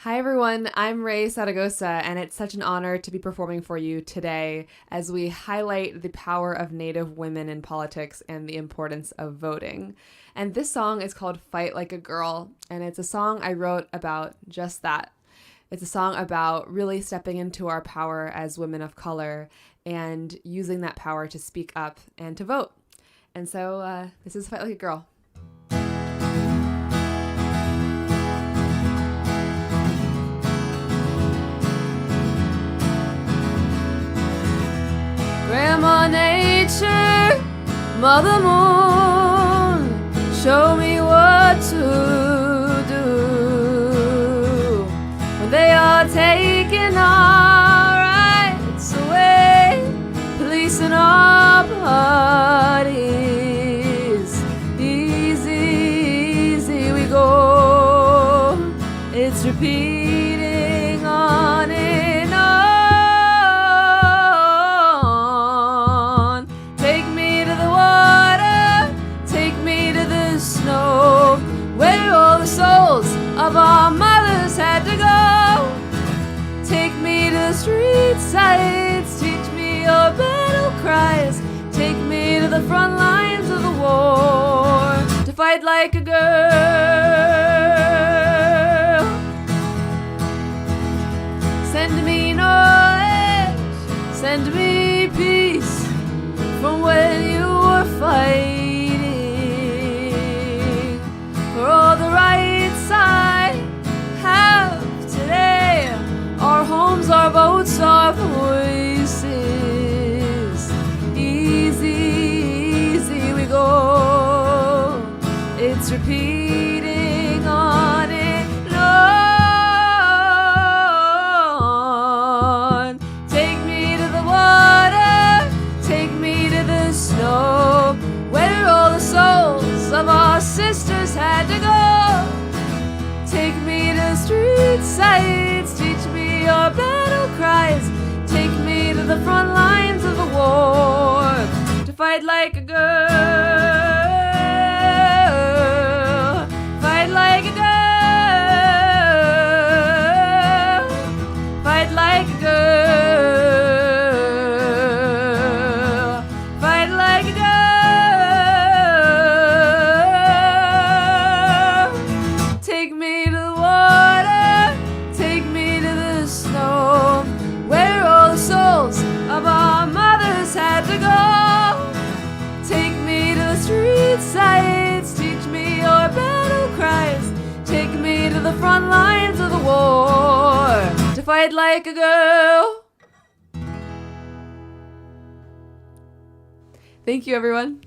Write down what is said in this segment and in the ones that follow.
Hi everyone, I'm Raye Zaragoza, and it's such an honor to be performing for you today as we highlight the power of Native women in politics and the importance of voting. And this song is called Fight Like a Girl, and it's a song I wrote about just that. It's a song about really stepping into our power as women of color and using that power to speak up and to vote. And so this is Fight Like a Girl. Grandma Nature, Mother Moon, show me what to do when they are taking our rights away, policing our parties. Easy, easy we go. It's repeating on and on. Of our mothers had to go. Take me to the street sides, teach me your battle cries. Take me to the front lines of the war to fight like a girl. Send me knowledge, send me peace from when you were fighting for all the rights I have today. Our homes, our boats, our voices. Easy, easy we go. It's repeating on and on. Take me to the water, take me to the snow, where all the souls of our sisters had to go. Take me to street sides, teach me your battle cries. Take me to the front lines of the war to fight like a girl. Fight like a girl. Fight like a girl. Fight like a girl. Take me to the water, take me to the snow, where all the souls of our mothers had to go. Take me to the street sides, teach me your battle cries. Take me to the front lines of the war to fight like a girl. Thank you, everyone.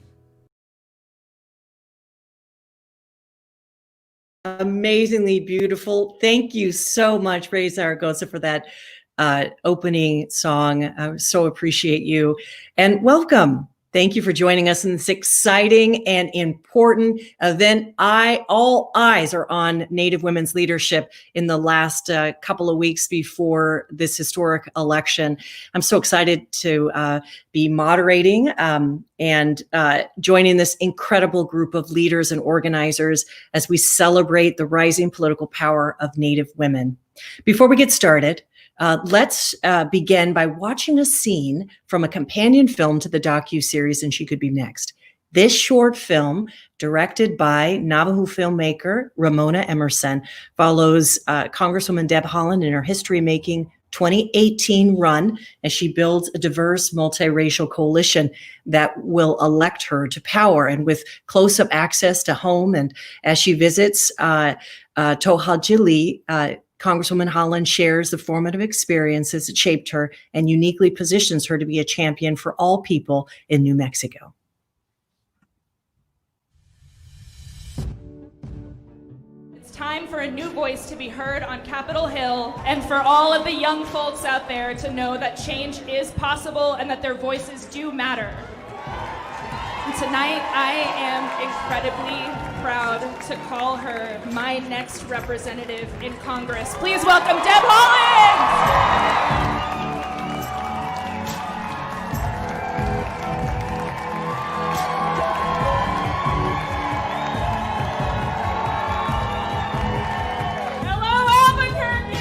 Amazingly beautiful. Thank you so much, Raye Zaragoza, for that opening song. I so appreciate you. And welcome. Thank you for joining us in this exciting and important event. All eyes are on Native women's leadership in the last couple of weeks before this historic election. I'm so excited to be moderating and joining this incredible group of leaders and organizers as we celebrate the rising political power of Native women. Before we get started, let's begin by watching a scene from a companion film to the docuseries And She Could Be Next. This short film, directed by Navajo filmmaker Ramona Emerson, follows Congresswoman Deb Haaland in her history-making 2018 run as she builds a diverse multiracial coalition that will elect her to power, and with close-up access to home. And as she visits Tohajili, Congresswoman Haaland shares the formative experiences that shaped her and uniquely positions her to be a champion for all people in New Mexico. It's time for a new voice to be heard on Capitol Hill, and for all of the young folks out there to know that change is possible and that their voices do matter. And tonight, I am incredibly proud to call her my next representative in Congress. Please welcome Deb Haaland! Hello, Albuquerque!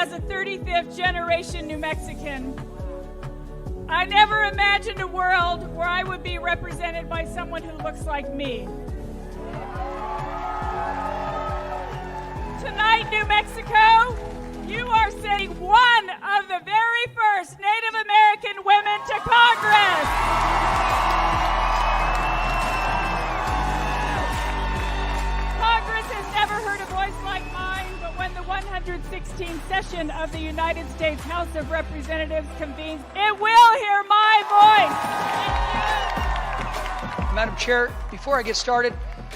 as a 35th generation New Mexican, I never imagined a world where I would be represented by someone who looks like me. Tonight, New Mexico, you are sending one of the very first Native American women to Congress. Congress has never heard a voice like mine, but when the 116th session of the United States House of Representatives convenes, it will hear my voice. Madam Chair, before I get started,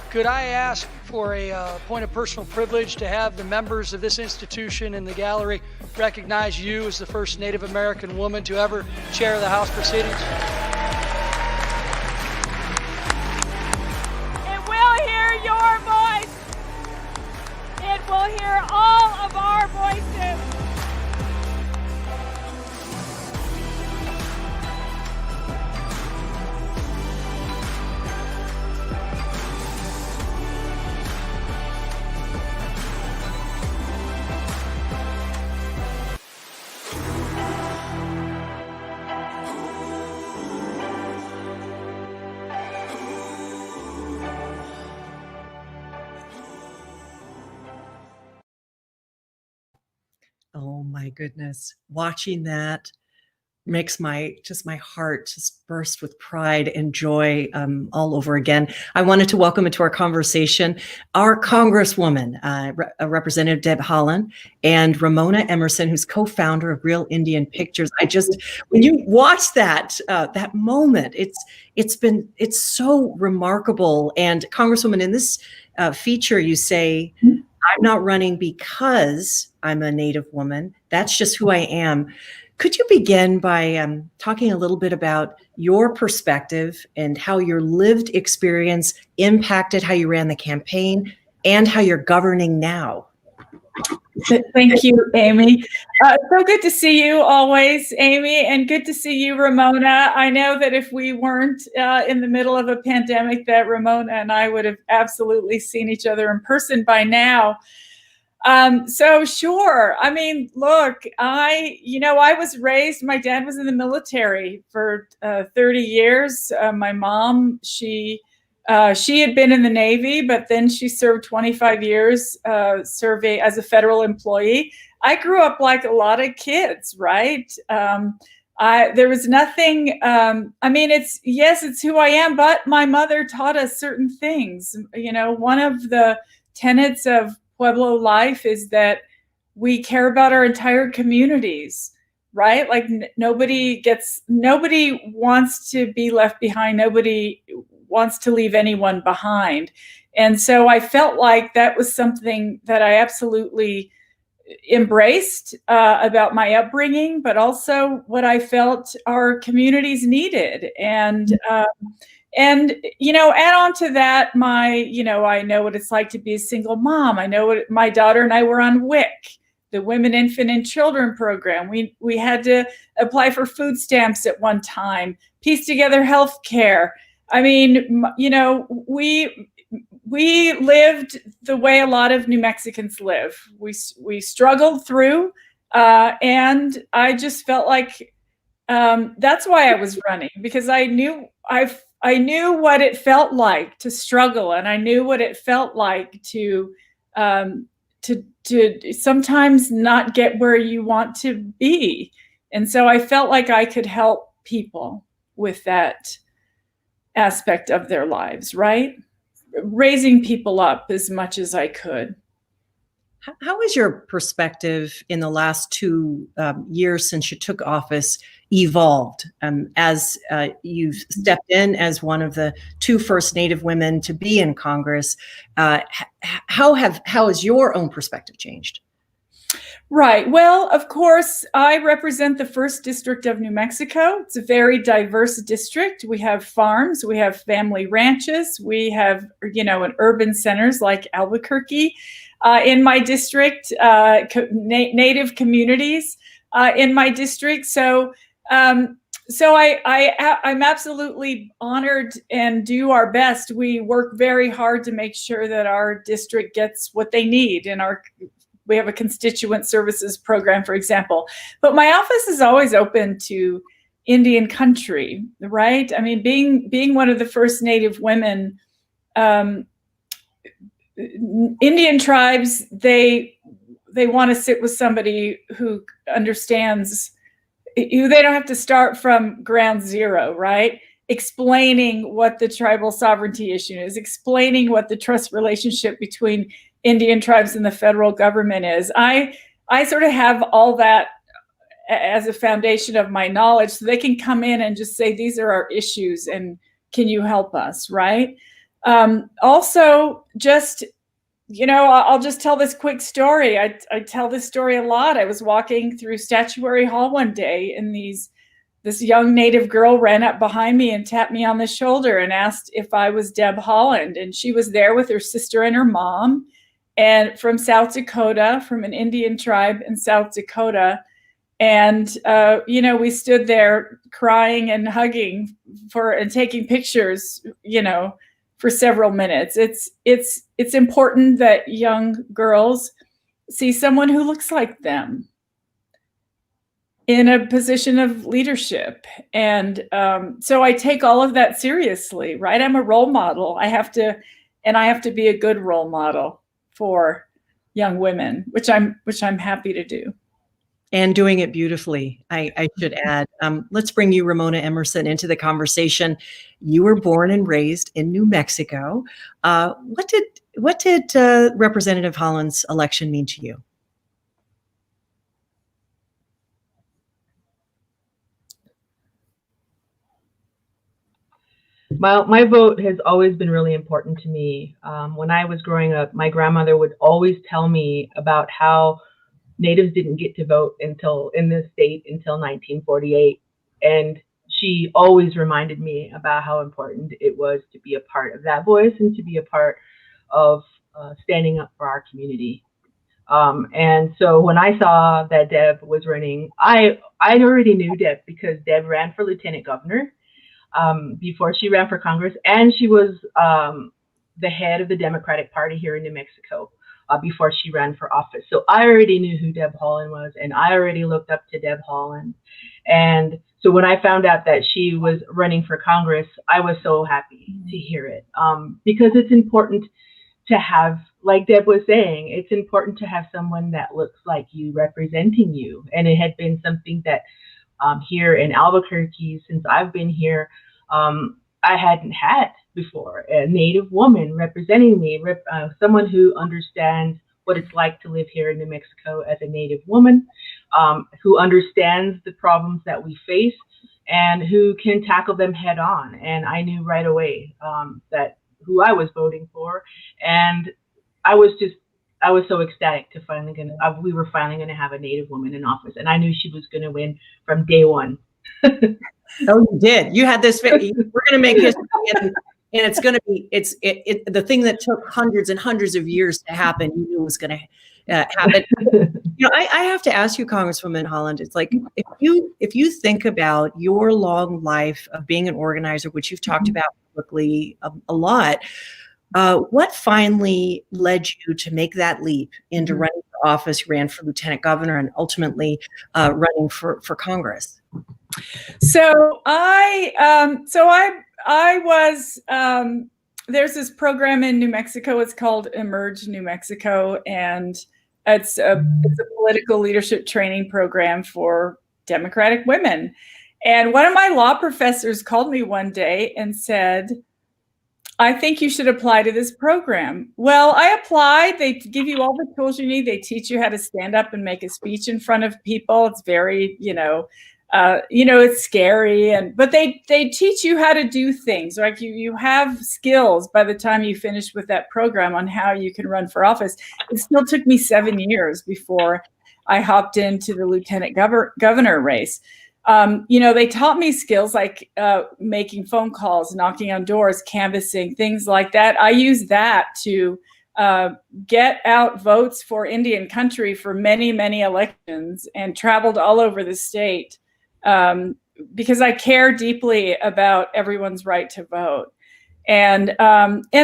could I ask for a point of personal privilege to have the members of this institution in the gallery recognize you as the first Native American woman to ever chair the House proceedings? It will hear your voice. It will hear all of our voices. Oh my goodness. Watching that makes my heart just burst with pride and joy all over again. I wanted to welcome into our conversation our Congresswoman, Representative Deb Haaland, and Ramona Emerson, who's co-founder of Real Indian Pictures. When you watch that moment, it's so remarkable. And Congresswoman, in this feature, you say, I'm not running because I'm a Native woman. That's just who I am. Could you begin by talking a little bit about your perspective and how your lived experience impacted how you ran the campaign and how you're governing now? Thank you, Aimee. So good to see you always, Aimee, and good to see you, Ramona. I know that if we weren't in the middle of a pandemic, that Ramona and I would have absolutely seen each other in person by now. So sure. I mean, look, I was raised, my dad was in the military for 30 years. My mom, she had been in the Navy, but then she served 25 years serving as a federal employee. I grew up like a lot of kids, right? There was nothing, it's who I am, but my mother taught us certain things. You know, one of the tenets of Pueblo life is that we care about our entire communities, right? Like nobody wants to be left behind. Nobody wants to leave anyone behind. And so I felt like that was something that I absolutely embraced about my upbringing, but also what I felt our communities needed. And add on to that, I know what it's like to be a single mom. I know what my daughter and I were on WIC, the Women, Infant, and Children program. We had to apply for food stamps at one time, piece together health care. I mean, we lived the way a lot of New Mexicans live. We struggled through, and I just felt like that's why I was running, because I knew what it felt like to struggle, and I knew what it felt like to sometimes not get where you want to be. And so I felt like I could help people with that aspect of their lives, right? Raising people up as much as I could. How has your perspective in the last 2 years since you took office evolved as you've stepped in as one of the 2 first Native women to be in Congress? How has your own perspective changed? Right. Well, of course, I represent the 1st District of New Mexico. It's a very diverse district. We have farms, we have family ranches, we have, in urban centers like Albuquerque. In my district, Native communities in my district. So I'm absolutely honored and do our best. We work very hard to make sure that our district gets what they need, and we have a constituent services program, for example. But my office is always open to Indian country, right? I mean, being one of the first Native women, Indian tribes, they want to sit with somebody who understands. They don't have to start from ground zero, right? Explaining what the tribal sovereignty issue is, explaining what the trust relationship between Indian tribes and the federal government is. I sort of have all that as a foundation of my knowledge, so they can come in and just say, these are our issues and can you help us, right? Also, just, I'll just tell this quick story. I tell this story a lot. I was walking through Statuary Hall one day, and this young Native girl ran up behind me and tapped me on the shoulder and asked if I was Deb Haaland. And she was there with her sister and her mom, and from South Dakota, from an Indian tribe in South Dakota. And, we stood there crying and hugging and taking pictures, for several minutes. It's important that young girls see someone who looks like them in a position of leadership. And so I take all of that seriously, right? I'm a role model. I have to be a good role model for young women, which I'm happy to do. And doing it beautifully, I should add. Let's bring you, Ramona Emerson, into the conversation. You were born and raised in New Mexico. What did Representative Haaland's election mean to you? My vote has always been really important to me. When I was growing up, my grandmother would always tell me about how Natives didn't get to vote in this state until 1948. And she always reminded me about how important it was to be a part of that voice and to be a part of standing up for our community. And so when I saw that Deb was running, I already knew Deb because Deb ran for lieutenant governor before she ran for Congress. And she was the head of the Democratic Party here in New Mexico. Before she ran for office. So I already knew who Deb Haaland was, and I already looked up to Deb Haaland. And so when I found out that she was running for Congress, I was so happy to hear it, because it's important to have, like Deb was saying, it's important to have someone that looks like you representing you. And it had been something that here in Albuquerque, since I've been here, I hadn't had before, a Native woman representing me, someone who understands what it's like to live here in New Mexico as a Native woman, who understands the problems that we face and who can tackle them head on. And I knew right away that who I was voting for, and I was so ecstatic to we were finally going to have a Native woman in office, and I knew she was going to win from day one. Oh, you did. You had this. We're going to make history, and it's going to be. It's the thing that took hundreds and hundreds of years to happen. You knew it was going to happen. I have to ask you, Congresswoman Haaland. It's like if you think about your long life of being an organizer, which you've talked about publicly a lot. What finally led you to make that leap into running for office? You ran for lieutenant governor and ultimately running for Congress. So I was, there's this program in New Mexico. It's called Emerge New Mexico, and it's a political leadership training program for Democratic women. And one of my law professors called me one day and said, I think you should apply to this program. Well, I applied. They give you all the tools you need. They teach you how to stand up and make a speech in front of people. It's very, it's scary, but they teach you how to do things. Like you have skills by the time you finish with that program on how you can run for office. It still took me 7 years before I hopped into the lieutenant governor race. They taught me skills like making phone calls, knocking on doors, canvassing, things like that. I used that to get out votes for Indian country for many, many elections, and traveled all over the state because I care deeply about everyone's right to vote. And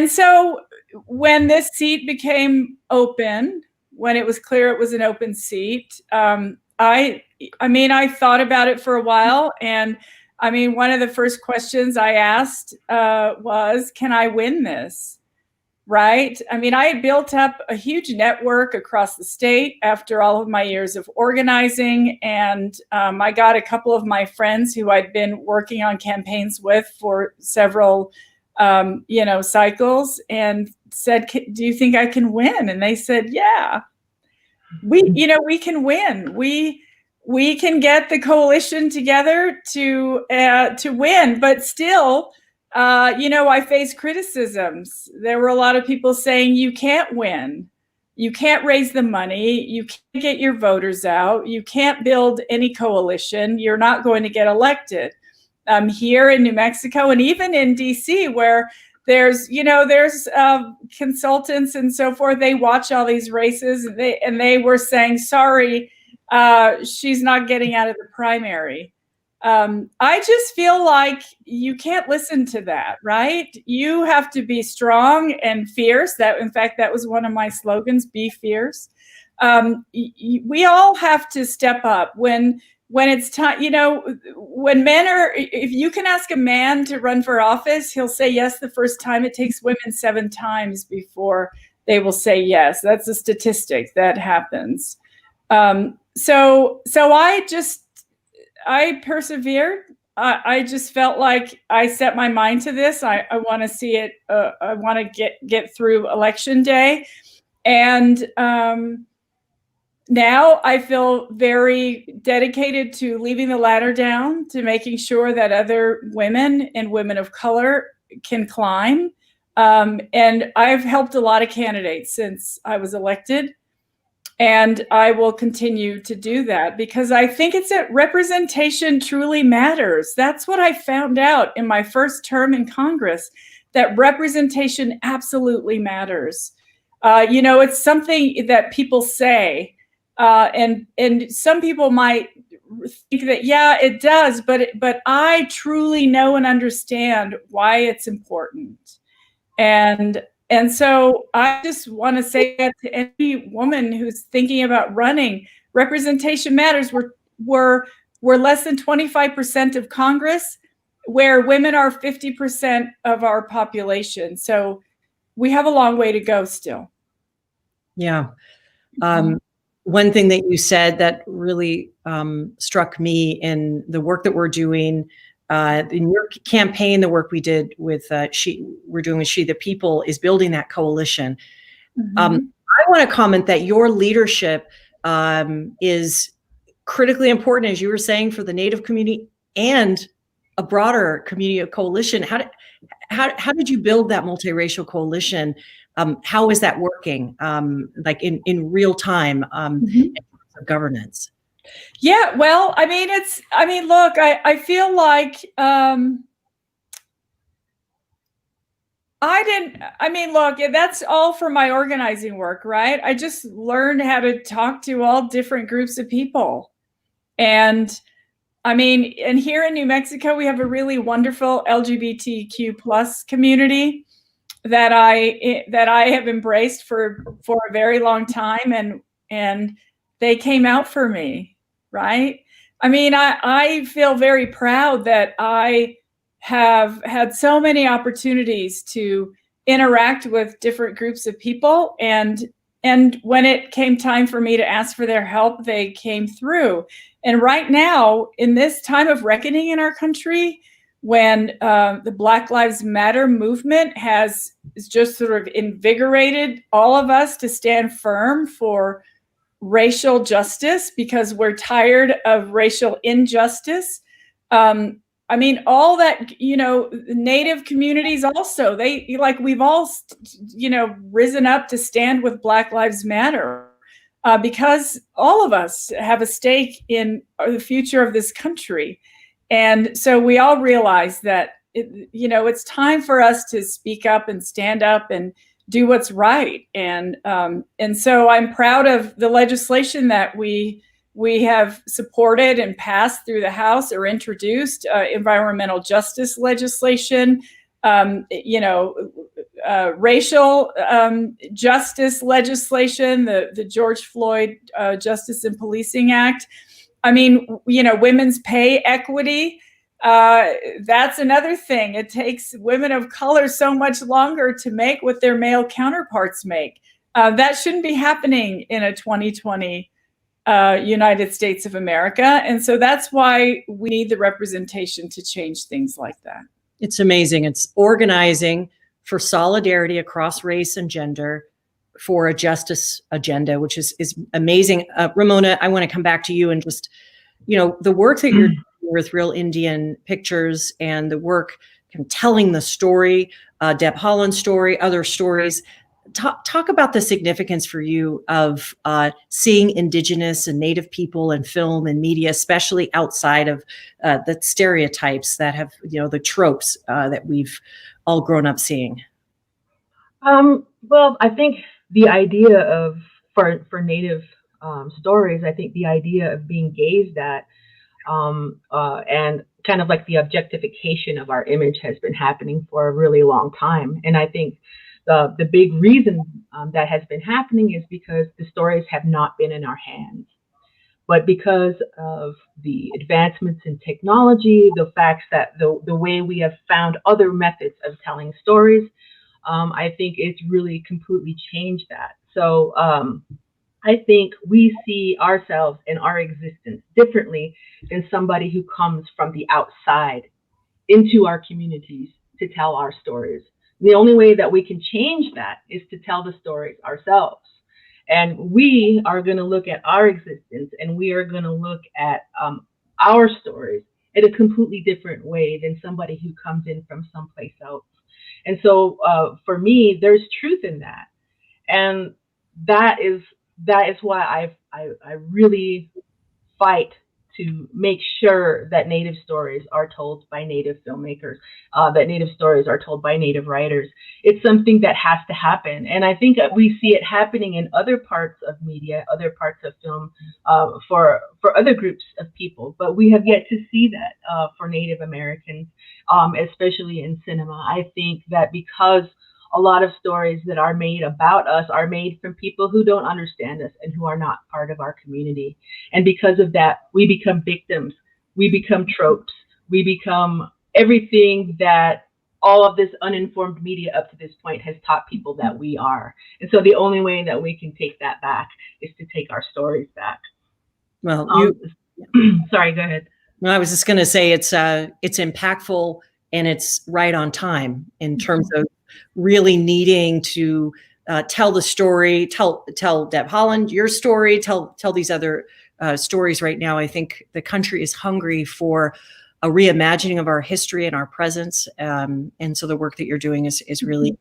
so when this seat became open, when it was clear it was an open seat. I thought about it for a while, and one of the first questions I asked was, can I win this? Right? I had built up a huge network across the state after all of my years of organizing, and I got a couple of my friends who I'd been working on campaigns with for several cycles, and said, do you think I can win? And they said, yeah, we can win. We can get the coalition together to win, but still, I faced criticisms. There were a lot of people saying, you can't win. You can't raise the money. You can't get your voters out. You can't build any coalition. You're not going to get elected. Here in New Mexico and even in DC, where there's consultants and so forth, they watch all these races, and they were saying, sorry, she's not getting out of the primary. I just feel like you can't listen to that, right? You have to be strong and fierce. In fact, that was one of my slogans, be fierce. We all have to step up when it's time. When men if you can ask a man to run for office, he'll say yes the first time. It takes women 7 times before they will say yes. That's a statistic that happens. So I persevered. I just felt like I set my mind to this. I want to see it. I want to get through Election Day. And now I feel very dedicated to leaving the ladder down, to making sure that other women and women of color can climb. And I've helped a lot of candidates since I was elected. And I will continue to do that because I think it's that representation truly matters. That's what I found out in my first term in Congress, that representation absolutely matters. It's something that people say, and some people might think that, yeah, it does, but I truly know and understand why it's important. And so I just want to say that to any woman who's thinking about running, representation matters. We're less than 25% of Congress, where women are 50% of our population. So we have a long way to go still. Yeah. One thing that you said that really struck me in the work that we're doing in your campaign, the work we did with we're doing with She the People, is building that coalition. I want to comment that your leadership is critically important, as you were saying, for the Native community and a broader community of coalition. How did you build that multiracial coalition? How is that working, like in real time in terms of governance? Yeah, well, look, I feel like look, that's all from my organizing work, right? I just learned how to talk to all different groups of people. And here in New Mexico, we have a really wonderful LGBTQ plus community that I have embraced for a very long time, and they came out for me. Right? I feel very proud that I have had so many opportunities to interact with different groups of people. And when it came time for me to ask for their help, they came through. And right now, in this time of reckoning in our country, when the Black Lives Matter movement has just sort of invigorated all of us to stand firm for racial justice, because we're tired of racial injustice. All that, Native communities also, we've all, risen up to stand with Black Lives Matter, because all of us have a stake in the future of this country. And so we all realize that, it's time for us to speak up and stand up and do what's right. And so I'm proud of the legislation that we have supported and passed through the House or introduced, environmental justice legislation. racial justice legislation, the George Floyd Justice and Policing Act. I mean, women's pay equity. That's another thing. It takes women of color so much longer to make what their male counterparts make. That shouldn't be happening in a 2020 United States of America. And so that's why we need the representation to change things like that. It's amazing. It's organizing for solidarity across race and gender for a justice agenda, which is amazing. Ramona, I want to come back to you and just, the work that you're doing with Real Indian Pictures and the work telling the story, Deb Haaland's story, other stories. Talk about the significance for you of seeing Indigenous and Native people in film and media, especially outside of the stereotypes that have, the tropes that we've all grown up seeing. Well, I think the idea of for Native stories, I think the idea of being gazed at and kind of like the objectification of our image has been happening for a really long time, and I think. The big reason that has been happening is because the stories have not been in our hands. But because of the advancements in technology, the facts that the way we have found other methods of telling stories, I think it's really completely changed that. So I think we see ourselves and our existence differently than somebody who comes from the outside into our communities to tell our stories. The only way that we can change that is to tell the stories ourselves. And we are going to look at our existence and we are going to look at our stories in a completely different way than somebody who comes in from someplace else. And so for me, there's truth in that. And that is why I really fight to make sure that Native stories are told by Native filmmakers, that Native stories are told by Native writers. It's something that has to happen. And I think that we see it happening in other parts of media, other parts of film for other groups of people. But we have yet to see that for Native Americans, especially in cinema. I think that because a lot of stories that are made about us are made from people who don't understand us and who are not part of our community. And because of that, we become victims, we become tropes, we become everything that all of this uninformed media up to this point has taught people that we are. And so the only way that we can take that back is to take our stories back. Well, sorry, go ahead. No, I was just going to say it's impactful and it's right on time in terms of really needing to tell the story, tell Deb Haaland your story, tell these other stories right now. I think the country is hungry for a reimagining of our history and our presence. And so the work that you're doing is really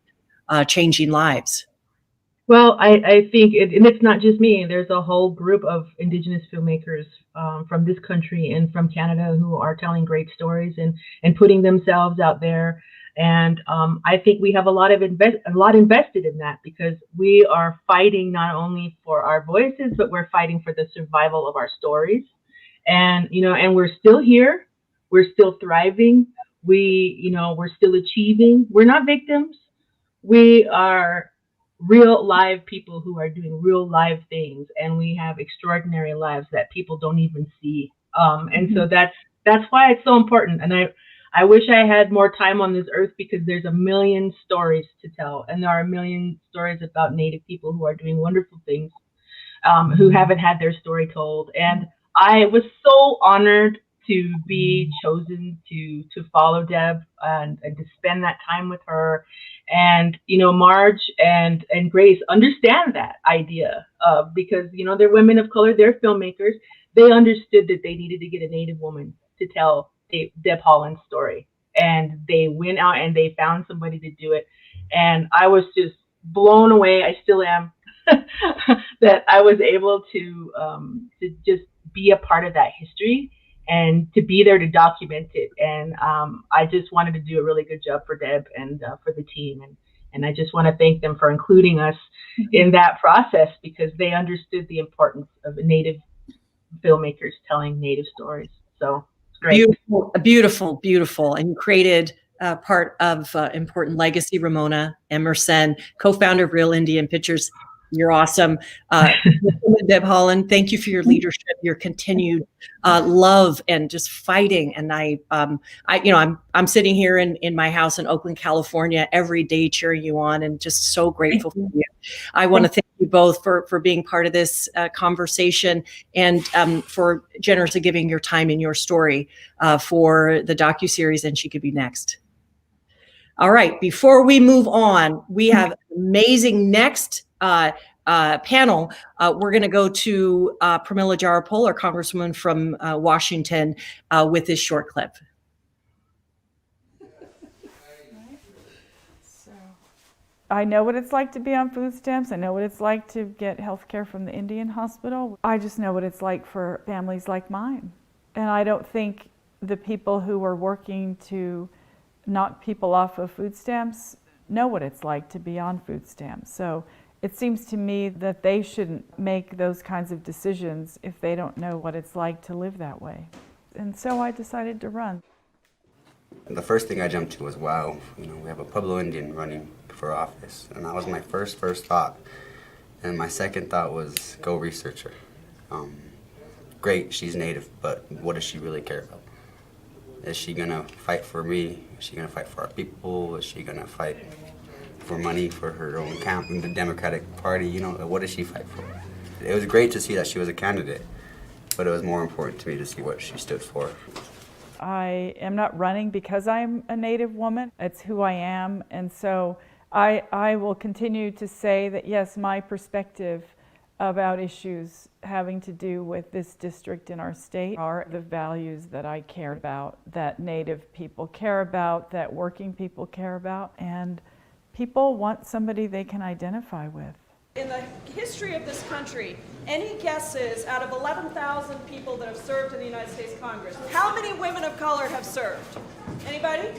changing lives. Well, I think, and it's not just me, there's a whole group of Indigenous filmmakers from this country and from Canada who are telling great stories and putting themselves out there. And I think we have a lot invested in that, because we are fighting not only for our voices, but we're fighting for the survival of our stories. And, and we're still here. We're still thriving. We're still achieving. We're not victims. We are real live people who are doing real live things. And we have extraordinary lives that people don't even see. And so that's why it's so important. And I wish I had more time on this earth, because there's a million stories to tell. And there are a million stories about Native people who are doing wonderful things, who haven't had their story told. And I was so honored to be chosen to follow Deb and to spend that time with her. And, Marge and Grace understand that idea because, they're women of color, they're filmmakers. They understood that they needed to get a Native woman to tell Deb Haaland's story, and they went out and they found somebody to do it. And I was just blown away. I still am that I was able to just be a part of that history and to be there to document it. And I just wanted to do a really good job for Deb and for the team. And I just want to thank them for including us in that process, because they understood the importance of Native filmmakers telling Native stories. So great. Beautiful. And you created part of Important Legacy, Ramona Emerson, co-founder of Real Indian Pictures. You're awesome. Deb Haaland, thank you for your leadership, your continued love, and just fighting. And I'm sitting here in my house in Oakland, California, every day cheering you on, and just so grateful for you. I want to thank you both for being part of this conversation, and for generously giving your time and your story for the docuseries And She Could Be Next. All right, before we move on, we have amazing next panel. We're going to go to Pramila Jayapal, our Congresswoman from Washington, with this short clip. I know what it's like to be on food stamps. I know what it's like to get health care from the Indian hospital. I just know what it's like for families like mine. And I don't think the people who are working to knock people off of food stamps know what it's like to be on food stamps. So it seems to me that they shouldn't make those kinds of decisions if they don't know what it's like to live that way. And so I decided to run. The first thing I jumped to was, wow, we have a Pueblo Indian running for office. And that was my first thought. And my second thought was, go research her. Great, she's Native, but what does she really care about? Is she gonna fight for me? Is she gonna fight for our people? Is she gonna fight for money for her own camp in the Democratic Party? What does she fight for? It was great to see that she was a candidate, but it was more important to me to see what she stood for. I am not running because I'm a Native woman. It's who I am. And so I will continue to say that, yes, my perspective about issues having to do with this district in our state are the values that I care about, that Native people care about, that working people care about, and people want somebody they can identify with. In the history of this country, any guesses out of 11,000 people that have served in the United States Congress, how many women of color have served? Anybody?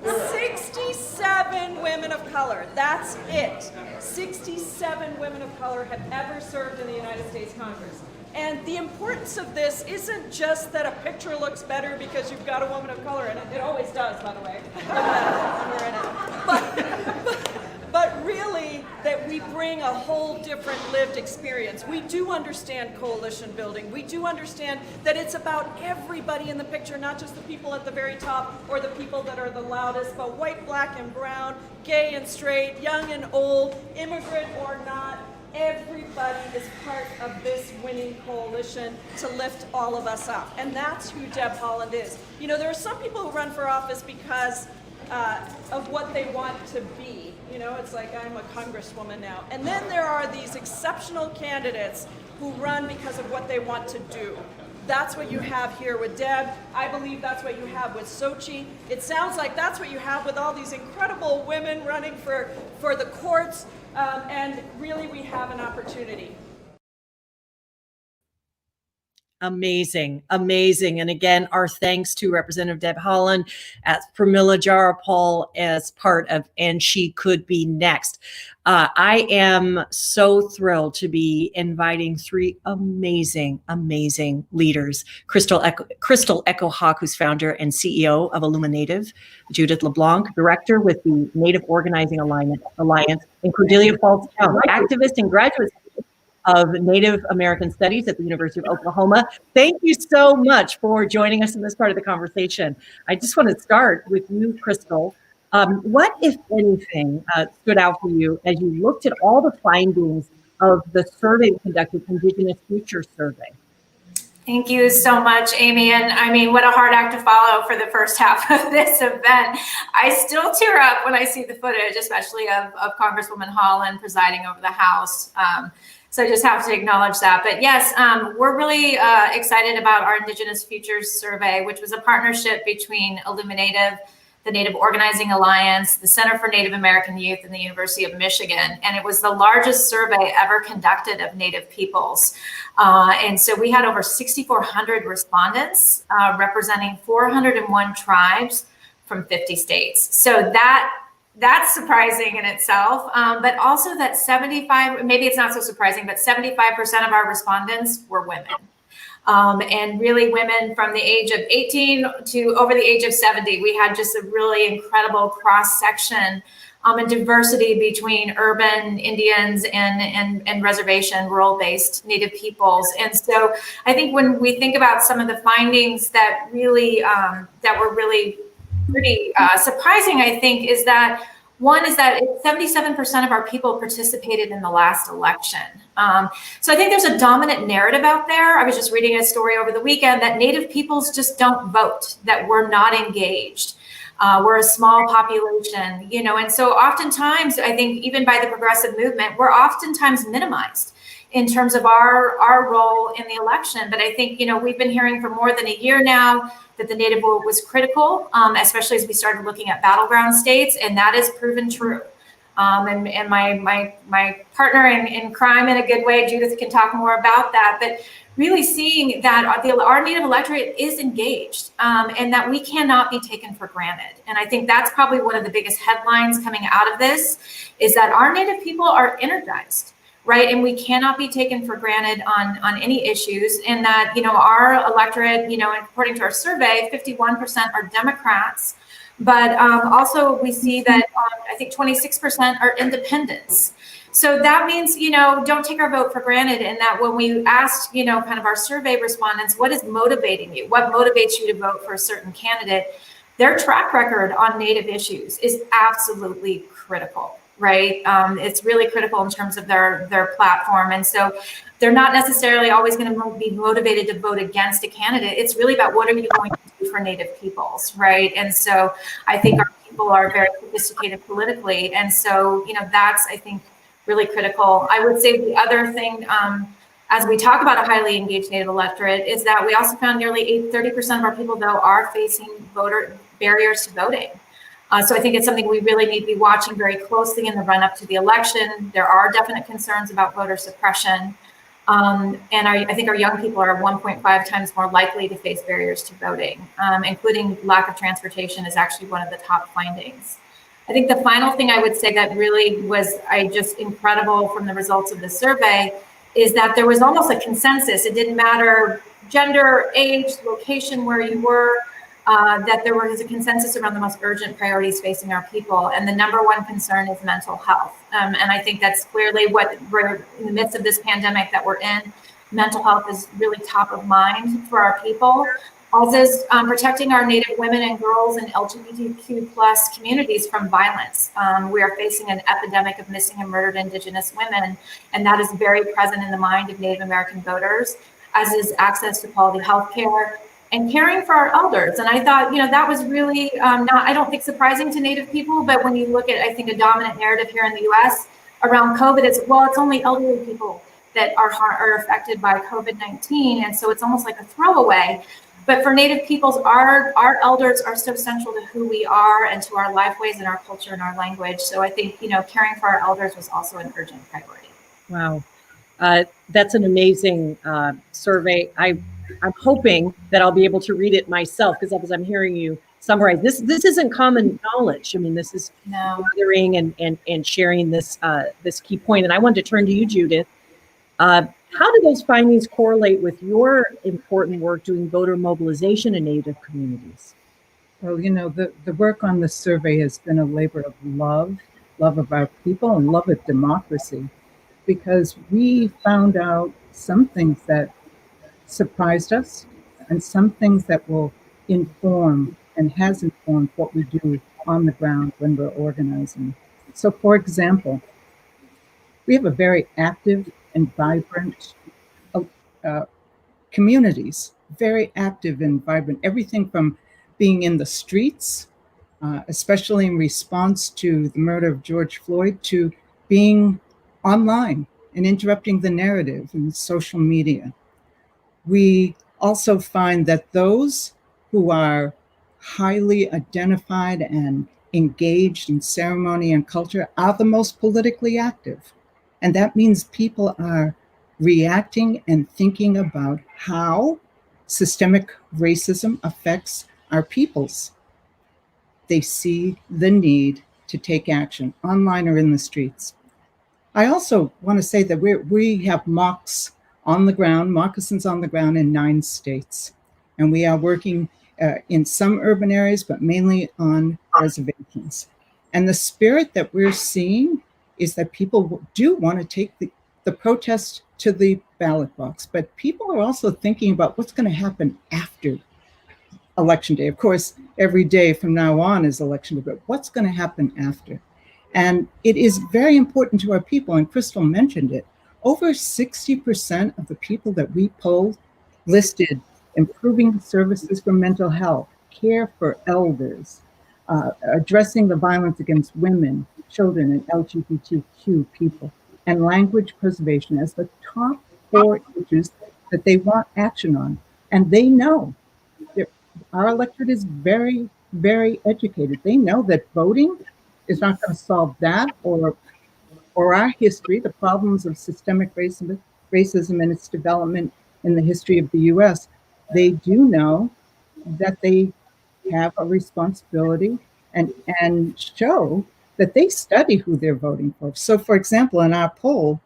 67 women of color. That's it. 67 women of color have ever served in the United States Congress. And the importance of this isn't just that a picture looks better because you've got a woman of color in it. It always does, by the way. We're in it. But really that we bring a whole different lived experience. We do understand coalition building. We do understand that it's about everybody in the picture, not just the people at the very top or the people that are the loudest, but white, black, and brown, gay and straight, young and old, immigrant or not. Everybody is part of this winning coalition to lift all of us up. And that's who Deb Haaland is. There are some people who run for office because of what they want to be. It's like, I'm a congresswoman now. And then there are these exceptional candidates who run because of what they want to do. That's what you have here with Deb. I believe that's what you have with Sochi. It sounds like that's what you have with all these incredible women running for the courts. And really, we have an opportunity. Amazing, amazing. And again, our thanks to Representative Deb Haaland, as Pramila Jayapal as part of And She Could Be Next. I am so thrilled to be inviting three amazing leaders. Crystal Echo Hawk, who's founder and CEO of IllumiNative, Judith LeBlanc, director with the Native Organizing Alliance, and Cordelia Falls Down, activist and graduate of Native American Studies at the University of Oklahoma. Thank you so much for joining us in this part of the conversation. I just want to start with you, Crystal. What, if anything, stood out for you as you looked at all the findings of the survey conducted, Indigenous Future Survey? Thank you so much, Aimee. And I mean, what a hard act to follow for the first half of this event. I still tear up when I see the footage, especially of Congresswoman Haaland presiding over the House. So I just have to acknowledge that. But yes, we're really excited about our Indigenous Futures Survey, which was a partnership between IllumiNative, the Native Organizing Alliance, the Center for Native American Youth, and the University of Michigan. And it was the largest survey ever conducted of Native peoples. And so we had over 6,400 respondents representing 401 tribes from 50 states. So that's surprising in itself, but also that 75, maybe it's not so surprising, but 75% of our respondents were women. And really women from the age of 18 to over the age of 70. We had just a really incredible cross-section and diversity between urban Indians and reservation, rural-based Native peoples. And so I think when we think about some of the findings that really, that were really pretty surprising, I think, is that one is that 77% of our people participated in the last election. So I think there's a dominant narrative out there. I was just reading a story over the weekend that Native peoples just don't vote, that we're not engaged. We're a small population, you know, and so oftentimes, I think even by the progressive movement, we're oftentimes minimized in terms of our role in the election. But I think, you know, we've been hearing for more than a year now that the Native vote was critical, especially as we started looking at battleground states, and that is proven true. And my partner in crime, in a good way, Judith, can talk more about that. But really seeing that our Native electorate is engaged, and that we cannot be taken for granted. And I think that's probably one of the biggest headlines coming out of this, is that our Native people are energized, right? And we cannot be taken for granted on any issues. And that, you know, our electorate, you know, according to our survey, 51% are Democrats. But also we see that I think 26% are independents. So that means, you know, don't take our vote for granted. And that when we asked, you know, kind of our survey respondents, what is motivating you? What motivates you to vote for a certain candidate? Their track record on Native issues is absolutely critical, right? It's really critical in terms of their platform. And so they're not necessarily always going to be motivated to vote against a candidate. It's really about what are you going to do for Native peoples, right? And so I think our people are very sophisticated politically. And so, you know, that's, I think, really critical. I would say the other thing, as we talk about a highly engaged Native electorate, is that we also found nearly 30% of our people, though, are facing voter barriers to voting. So I think it's something we really need to be watching very closely in the run-up to the election. There are definite concerns about voter suppression. And I think our young people are 1.5 times more likely to face barriers to voting, including lack of transportation is actually one of the top findings. I think the final thing I would say that really was just incredible from the results of the survey is that there was almost a consensus. It didn't matter gender, age, location, where you were, that there was a consensus around the most urgent priorities facing our people. And the number one concern is mental health. And I think that's clearly what we're in the midst of this pandemic that we're in. Mental health is really top of mind for our people. As is protecting our Native women and girls and LGBTQ plus communities from violence. We are facing an epidemic of missing and murdered Indigenous women, and that is very present in the mind of Native American voters, as is access to quality health care and caring for our elders. And I thought, you know, that was really not, I don't think, surprising to Native people, but when you look at, I think, a dominant narrative here in the US around COVID, it's only elderly people that are affected by COVID-19. And so it's almost like a throwaway. But for Native peoples, our elders are so central to who we are and to our lifeways and our culture and our language. So I think, you know, caring for our elders was also an urgent priority. Wow. That's an amazing survey. I'm hoping that I'll be able to read it myself, because as I'm hearing you summarize, this isn't common knowledge. I mean, this is gathering and sharing this key point. And I wanted to turn to you, Judith. How do those findings correlate with your important work doing voter mobilization in Native communities? Well, you know, the work on this survey has been a labor of love of our people and love of democracy, because we found out some things that surprised us and some things that will inform and has informed what we do on the ground when we're organizing. So, for example, we have a very active and vibrant communities, very active and vibrant, everything from being in the streets, especially in response to the murder of George Floyd, to being online and interrupting the narrative in social media. We also find that those who are highly identified and engaged in ceremony and culture are the most politically active. And that means people are reacting and thinking about how systemic racism affects our peoples. They see the need to take action online or in the streets. I also want to say that we have mocks on the ground, moccasins on the ground in 9 states. And we are working in some urban areas, but mainly on reservations. And the spirit that we're seeing is that people do want to take the protest to the ballot box, but people are also thinking about what's going to happen after Election Day. Of course, every day from now on is Election Day, but what's going to happen after? And it is very important to our people, and Crystal mentioned it. Over 60% of the people that we polled listed improving services for mental health, care for elders, addressing the violence against women, children, and LGBTQ people, and language preservation as the top 4 issues that they want action on. And they know our electorate is very, very educated. They know that voting is not going to solve that or our history, the problems of systemic racism and its development in the history of the US. They do know that they have a responsibility and show that they study who they're voting for. So, for example, in our poll,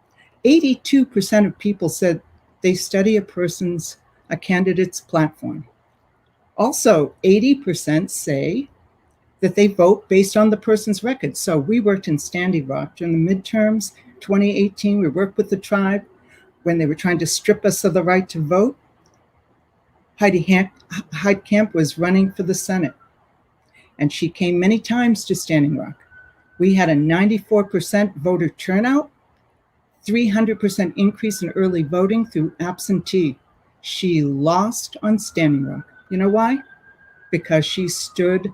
82% of people said they study a candidate's platform. Also, 80% say that they vote based on the person's record. So we worked in Standing Rock during the midterms, 2018. We worked with the tribe when they were trying to strip us of the right to vote. Heidi Heitkamp was running for the Senate, and she came many times to Standing Rock. We had a 94% voter turnout, 300% increase in early voting through absentee. She lost on Standing Rock. You know why? Because she stood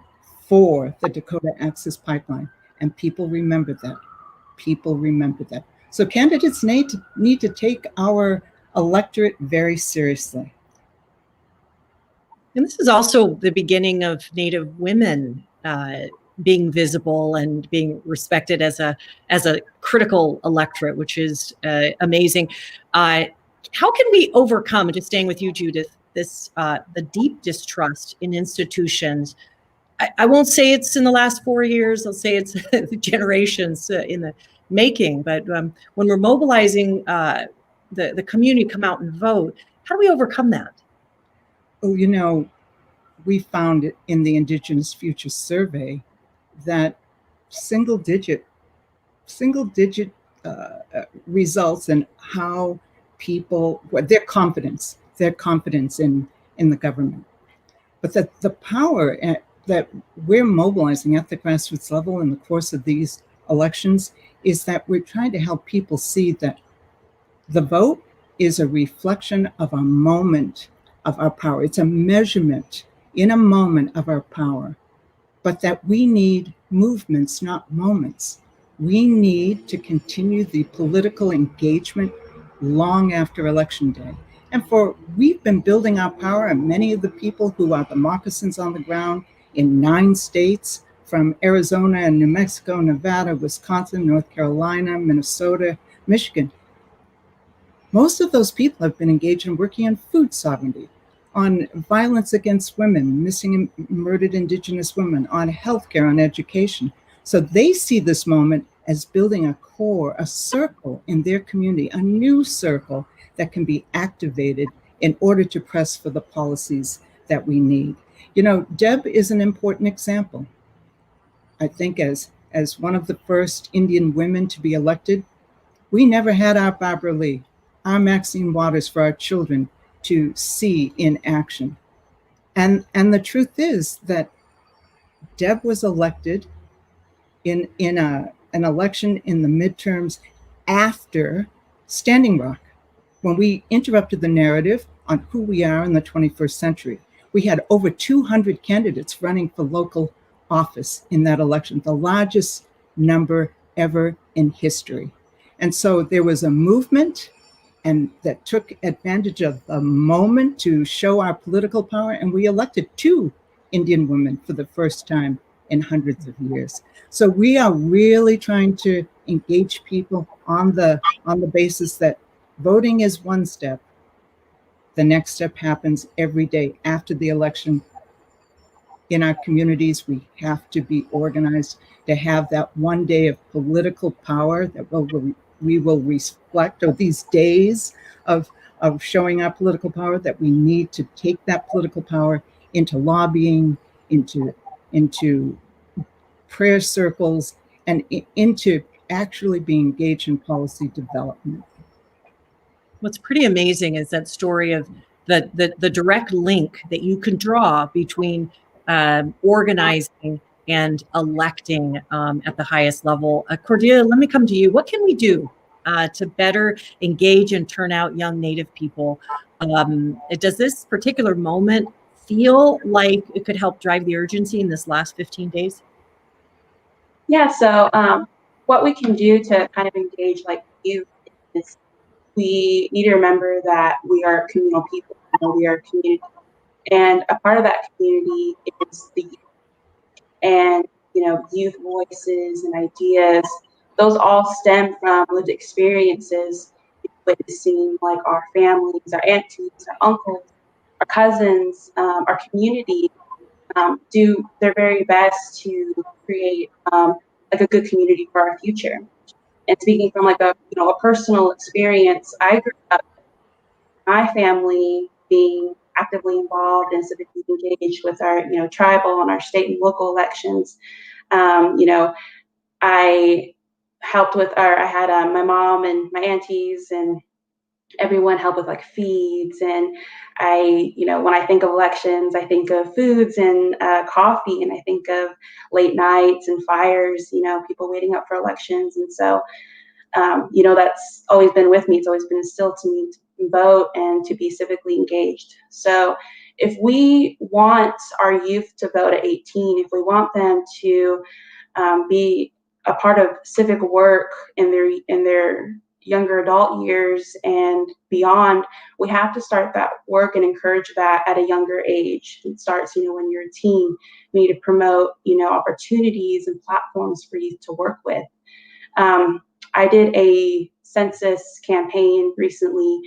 for the Dakota Access Pipeline, and people remember that. People remember that. So candidates need to take our electorate very seriously. And this is also the beginning of Native women being visible and being respected as a critical electorate, which is amazing. How can we overcome, just staying with you, Judith, this the deep distrust in institutions? I won't say it's in the last 4 years. I'll say it's generations in the making. But when we're mobilizing the community to come out and vote, how do we overcome that? Oh, you know, we found it in the Indigenous Future Survey that single digit results in how people, their confidence in the government. But that the power that we're mobilizing at the grassroots level in the course of these elections is that we're trying to help people see that the vote is a reflection of a moment of our power. It's a measurement in a moment of our power, but that we need movements, not moments. We need to continue the political engagement long after Election Day. And we've been building our power, and many of the people who are the moccasins on the ground in 9 states, from Arizona and New Mexico, Nevada, Wisconsin, North Carolina, Minnesota, Michigan. Most of those people have been engaged in working on food sovereignty, on violence against women, missing and murdered Indigenous women, on healthcare, on education. So they see this moment as building a core, a circle in their community, a new circle that can be activated in order to press for the policies that we need. You know, Deb is an important example. I think as one of the first Indian women to be elected, we never had our Barbara Lee, our Maxine Waters for our children to see in action. And the truth is that Deb was elected in an election in the midterms after Standing Rock, when we interrupted the narrative on who we are in the 21st century. We had over 200 candidates running for local office in that election, the largest number ever in history. And so there was a movement and that took advantage of the moment to show our political power, and we elected 2 Indian women for the first time in hundreds of years. So we are really trying to engage people on the basis that voting is one step. The next step happens every day after the election. In our communities, we have to be organized to have that one day of political power that we will reflect, or these days of of showing our political power, that we need to take that political power into lobbying, into prayer circles, and into actually being engaged in policy development. What's pretty amazing is that story of the direct link that you can draw between organizing and electing at the highest level. Cordelia, let me come to you. What can we do to better engage and turn out young Native people? Does this particular moment feel like it could help drive the urgency in this last 15 days? Yeah, so what we can do to kind of engage like youth is we need to remember that we are communal people, we are a community. And a part of that community is the youth. And, youth voices and ideas, those all stem from lived experiences, witnessing like our families, our aunties, our uncles, our cousins, our community do their very best to create like a good community for our future. And speaking from like a personal experience, I grew up my family being actively involved and civically engaged with our tribal and our state and local elections. I helped with I had my mom and my aunties and everyone help with like feeds, and when I think of elections, I think of foods and coffee, and I think of late nights and fires, people waiting up for elections. And so that's always been with me. It's always been instilled to me to vote and to be civically engaged. So if we want our youth to vote at 18, if we want them to be a part of civic work in their younger adult years and beyond, we have to start that work and encourage that at a younger age. It starts, when you're a teen. We need to promote, opportunities and platforms for youth to work with. I did a census campaign recently,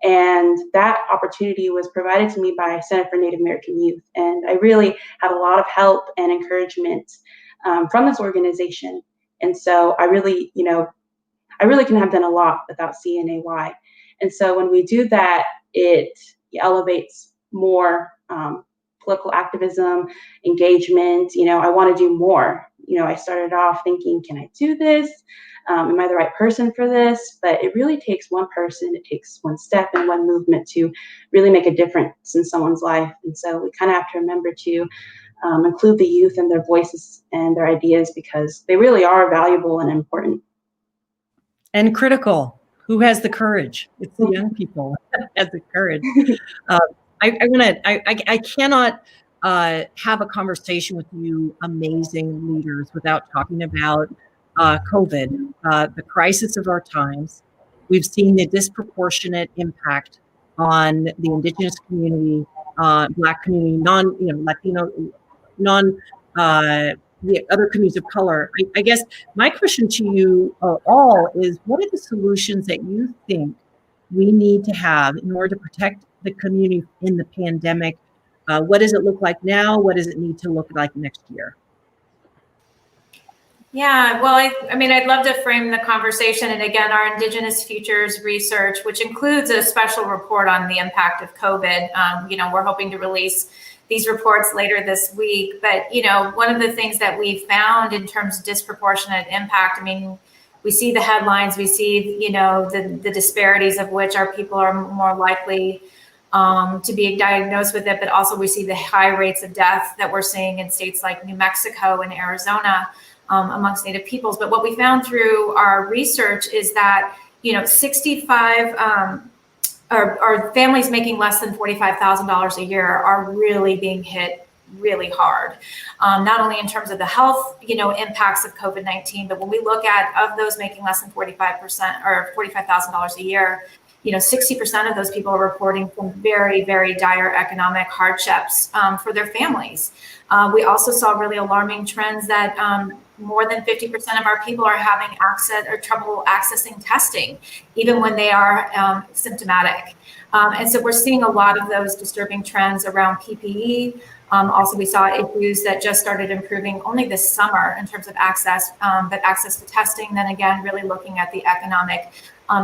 and that opportunity was provided to me by Center for Native American Youth. And I really had a lot of help and encouragement from this organization. And so I really couldn't have done a lot without CNAY. And so when we do that, it elevates more political activism, engagement. I want to do more. I started off thinking, can I do this? Am I the right person for this? But it really takes one person, it takes one step and one movement to really make a difference in someone's life. And so we kind of have to remember to include the youth and their voices and their ideas, because they really are valuable and important. And critical. Who has the courage? It's the young people that have the courage. I cannot have a conversation with you amazing leaders without talking about COVID, the crisis of our times. We've seen the disproportionate impact on the Indigenous community, Black community, Latino, the other communities of color. I guess my question to you all is, what are the solutions that you think we need to have in order to protect the community in the pandemic? What does it look like now? What does it need to look like next year? Yeah, well, I'd love to frame the conversation. And again, our Indigenous Futures research, which includes a special report on the impact of COVID. We're hoping to release these reports later this week. But, one of the things that we found in terms of disproportionate impact, we see the headlines, we see, the disparities of which our people are more likely to be diagnosed with it, but also we see the high rates of death that we're seeing in states like New Mexico and Arizona amongst Native peoples. But what we found through our research is that, 65 or families making less than $45,000 a year are really being hit really hard, not only in terms of the health, impacts of COVID-19, but when we look at of those making less than 45% or $45,000 a year, 60% of those people are reporting from very, very dire economic hardships for their families. We also saw really alarming trends that more than 50% of our people are having access or trouble accessing testing, even when they are symptomatic. And so we're seeing a lot of those disturbing trends around PPE. Also, we saw issues that just started improving only this summer in terms of access, but access to testing. Then again, really looking at the economic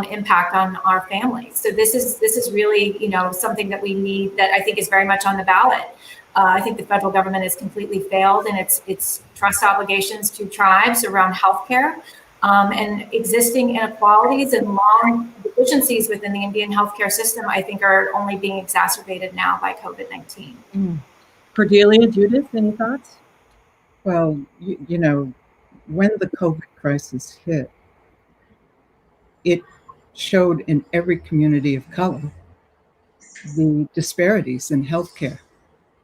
impact on our families. So this is really, something that we need, that I think is very much on the ballot. I think the federal government has completely failed in its trust obligations to tribes around healthcare, and existing inequalities and long deficiencies within the Indian healthcare system, I think, are only being exacerbated now by COVID-19. Cordelia, Judith, any thoughts? Well, when the COVID crisis hit, it showed in every community of color the disparities in healthcare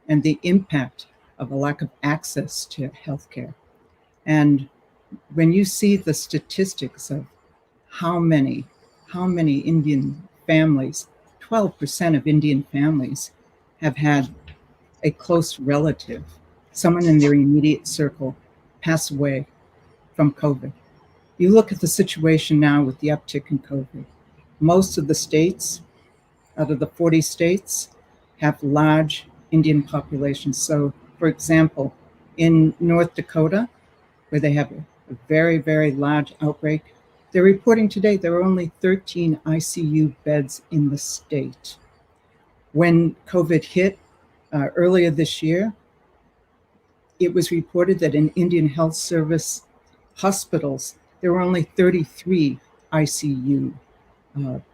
and the impact of a lack of access to healthcare. And when you see the statistics of how many Indian families, 12% of Indian families have had a close relative, someone in their immediate circle, pass away from COVID. You look at the situation now with the uptick in COVID. Most of the states, out of the 40 states, have large Indian populations. So, for example, in North Dakota, where they have a very, very large outbreak, they're reporting today there are only 13 ICU beds in the state. When COVID hit earlier this year, it was reported that in Indian Health Service hospitals, there were only 33 ICU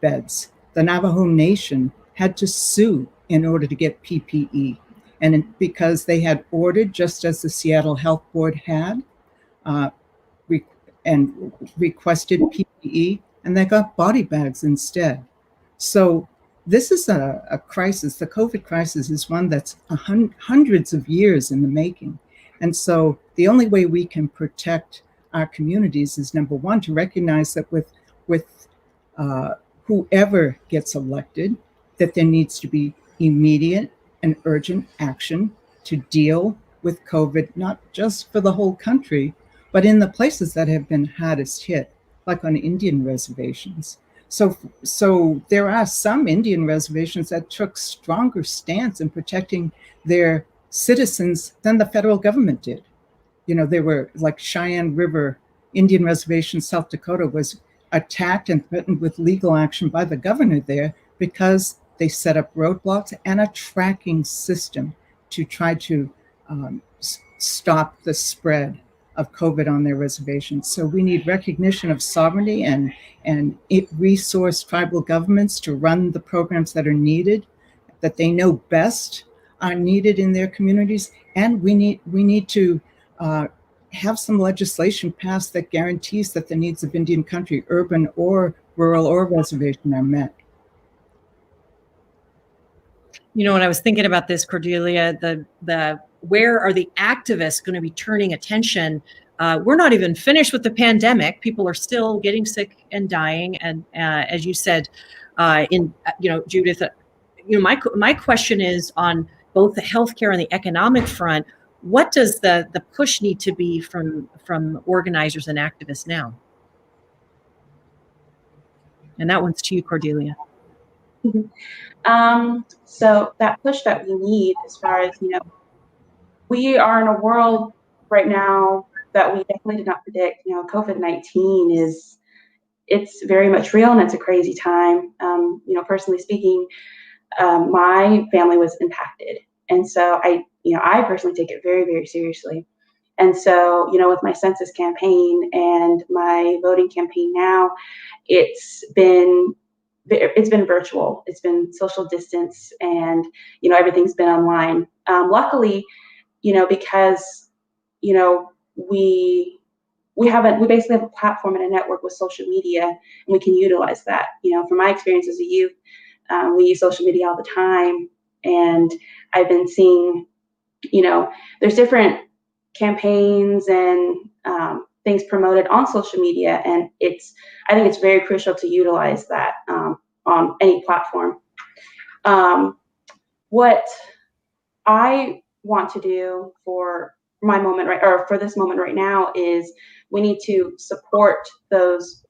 beds. The Navajo Nation had to sue in order to get PPE. And because they had ordered, just as the Seattle Health Board had, and requested PPE, and they got body bags instead. So this is a crisis. The COVID crisis is one that's hundreds of years in the making. And so the only way we can protect our communities is, number one, to recognize that with whoever gets elected, that there needs to be immediate and urgent action to deal with COVID, not just for the whole country, but in the places that have been hardest hit, like on Indian reservations. So there are some Indian reservations that took stronger stance in protecting their citizens than the federal government did. They were like Cheyenne River Indian Reservation, South Dakota, was attacked and threatened with legal action by the governor there because they set up roadblocks and a tracking system to try to stop the spread of COVID on their reservations. So we need recognition of sovereignty and it resource tribal governments to run the programs that are needed, that they know best are needed in their communities. And we need to have some legislation passed that guarantees that the needs of Indian country, urban or rural or reservation, are met. When I was thinking about this, Cordelia, the where are the activists going to be turning attention? We're not even finished with the pandemic. People are still getting sick and dying. And as you said, Judith, my question is on both the healthcare and the economic front. What does the push need to be from organizers and activists now? And that one's to you, Cordelia. Mm-hmm. So that push that we need, as far as, we are in a world right now that we definitely did not predict. COVID-19 it's very much real, and it's a crazy time. Personally speaking, my family was impacted. And so I personally take it very, very seriously. And so, with my census campaign and my voting campaign now, it's been virtual. It's been social distance, and, everything's been online. Luckily, because, we basically have a platform and a network with social media, and we can utilize that. From my experience as a youth, we use social media all the time, and I've been seeing, there's different campaigns and things promoted on social media, and I think it's very crucial to utilize that on any platform. What I want to do for my moment for this moment right now is we need to support those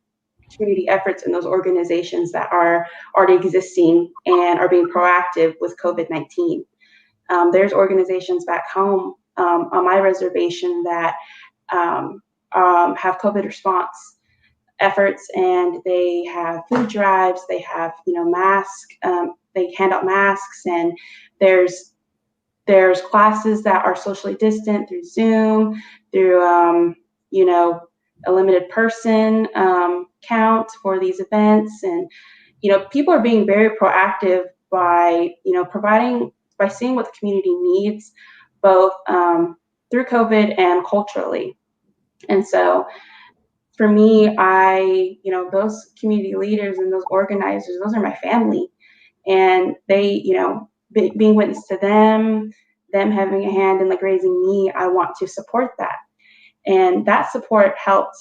community efforts and those organizations that are already existing and are being proactive with COVID-19. There's organizations back home on my reservation that have COVID response efforts, and they have food drives, they have, they hand out masks, and there's classes that are socially distant through Zoom, through a limited person count for these events. And people are being very proactive by seeing what the community needs, both through COVID and culturally. And so for me, those community leaders and those organizers, those are my family. And they, being witness to them having a hand in like raising me, I want to support that. And that support helped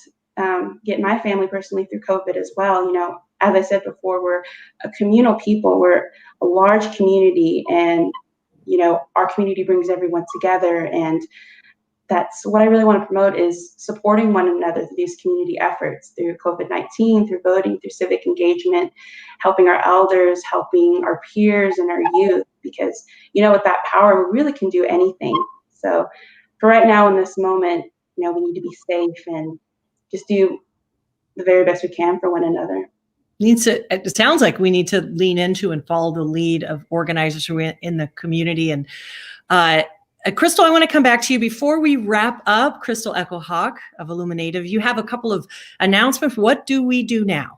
get my family personally through COVID as well. As I said before, we're a communal people, we're a large community, and our community brings everyone together. And that's what I really want to promote, is supporting one another through these community efforts, through COVID-19, through voting, through civic engagement, helping our elders, helping our peers and our youth, because with that power, we really can do anything. So for right now in this moment, we need to be safe and just do the very best we can for one another. It sounds like we need to lean into and follow the lead of organizers who are in the community. And Crystal, I want to come back to you before we wrap up. Crystal Echo-Hawk of IllumiNative, you have a couple of announcements. What do we do now?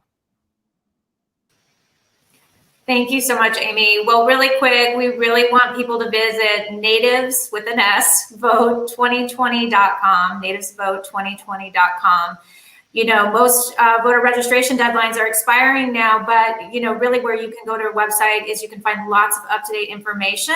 Thank you so much, Aimee. Well, really quick, we really want people to visit natives with an S, vote2020.com, nativesvote2020.com. Most voter registration deadlines are expiring now, but, really where you can go to our website is you can find lots of up-to-date information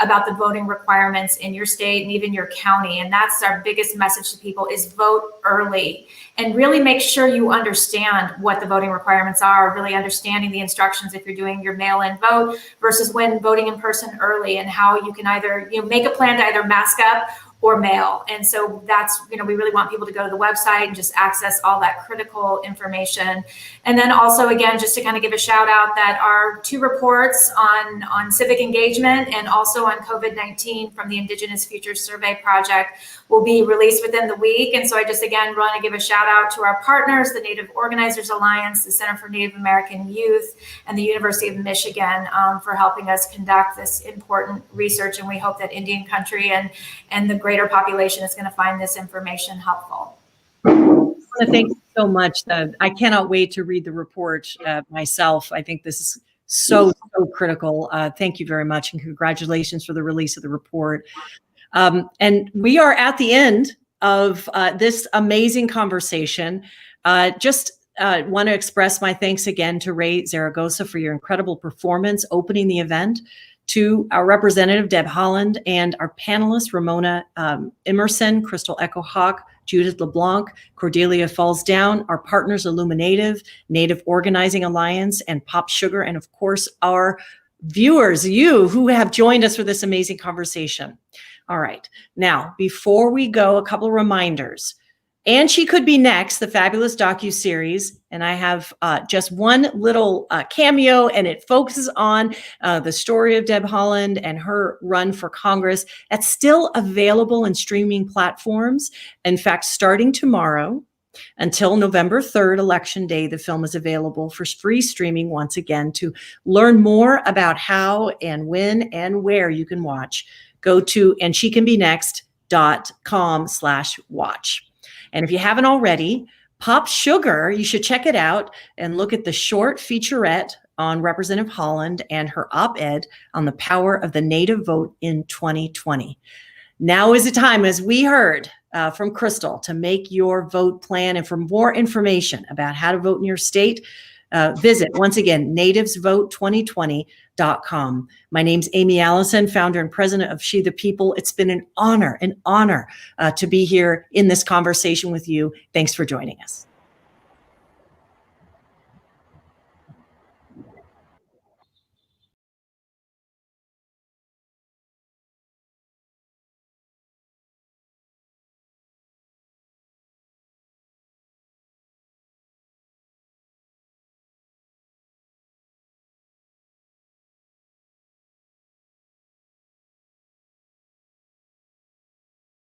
about the voting requirements in your state and even your county. And that's our biggest message to people, is vote early and really make sure you understand what the voting requirements are, really understanding the instructions if you're doing your mail-in vote versus when voting in person early, and how you can either, make a plan to either mask up or mail. And so that's, we really want people to go to the website and just access all that critical information. And then also, again, just to kind of give a shout out that our 2 reports on civic engagement and also on COVID-19 from the Indigenous Futures Survey Project will be released within the week. And so I just, again, want to give a shout out to our partners, the Native Organizers Alliance, the Center for Native American Youth, and the University of Michigan for helping us conduct this important research. And we hope that Indian country and the greater population is going to find this information helpful. I want to thank you so much. I cannot wait to read the report myself. I think this is so critical. Thank you very much, and congratulations for the release of the report. And we are at the end of this amazing conversation. Just want to express my thanks again to Raye Zaragoza for your incredible performance opening the event, to our representative, Deb Haaland, and our panelists, Ramona Emerson, Crystal Echo-Hawk, Judith LeBlanc, Cordelia Falls Down, our partners, IllumiNative, Native Organizing Alliance, and Pop Sugar, and of course, our viewers, you who have joined us for this amazing conversation. All right, now, before we go, a couple of reminders. And She Could Be Next, the fabulous docuseries, and I have just one little cameo, and it focuses on the story of Deb Haaland and her run for Congress. That's still available in streaming platforms. In fact, starting tomorrow until November 3rd, Election Day, the film is available for free streaming once again. To learn more about how and when and where you can watch, go to andshecanbenext.com/watch. And if you haven't already, Pop Sugar, you should check it out and look at the short featurette on Representative Haaland and her op-ed on the power of the Native vote in 2020. Now is the time, as we heard from Crystal, to make your vote plan. And for more information about how to vote in your state, visit, once again, nativesvote2020.com. My name's Aimee Allison, founder and president of She the People. It's been an honor to be here in this conversation with you. Thanks for joining us.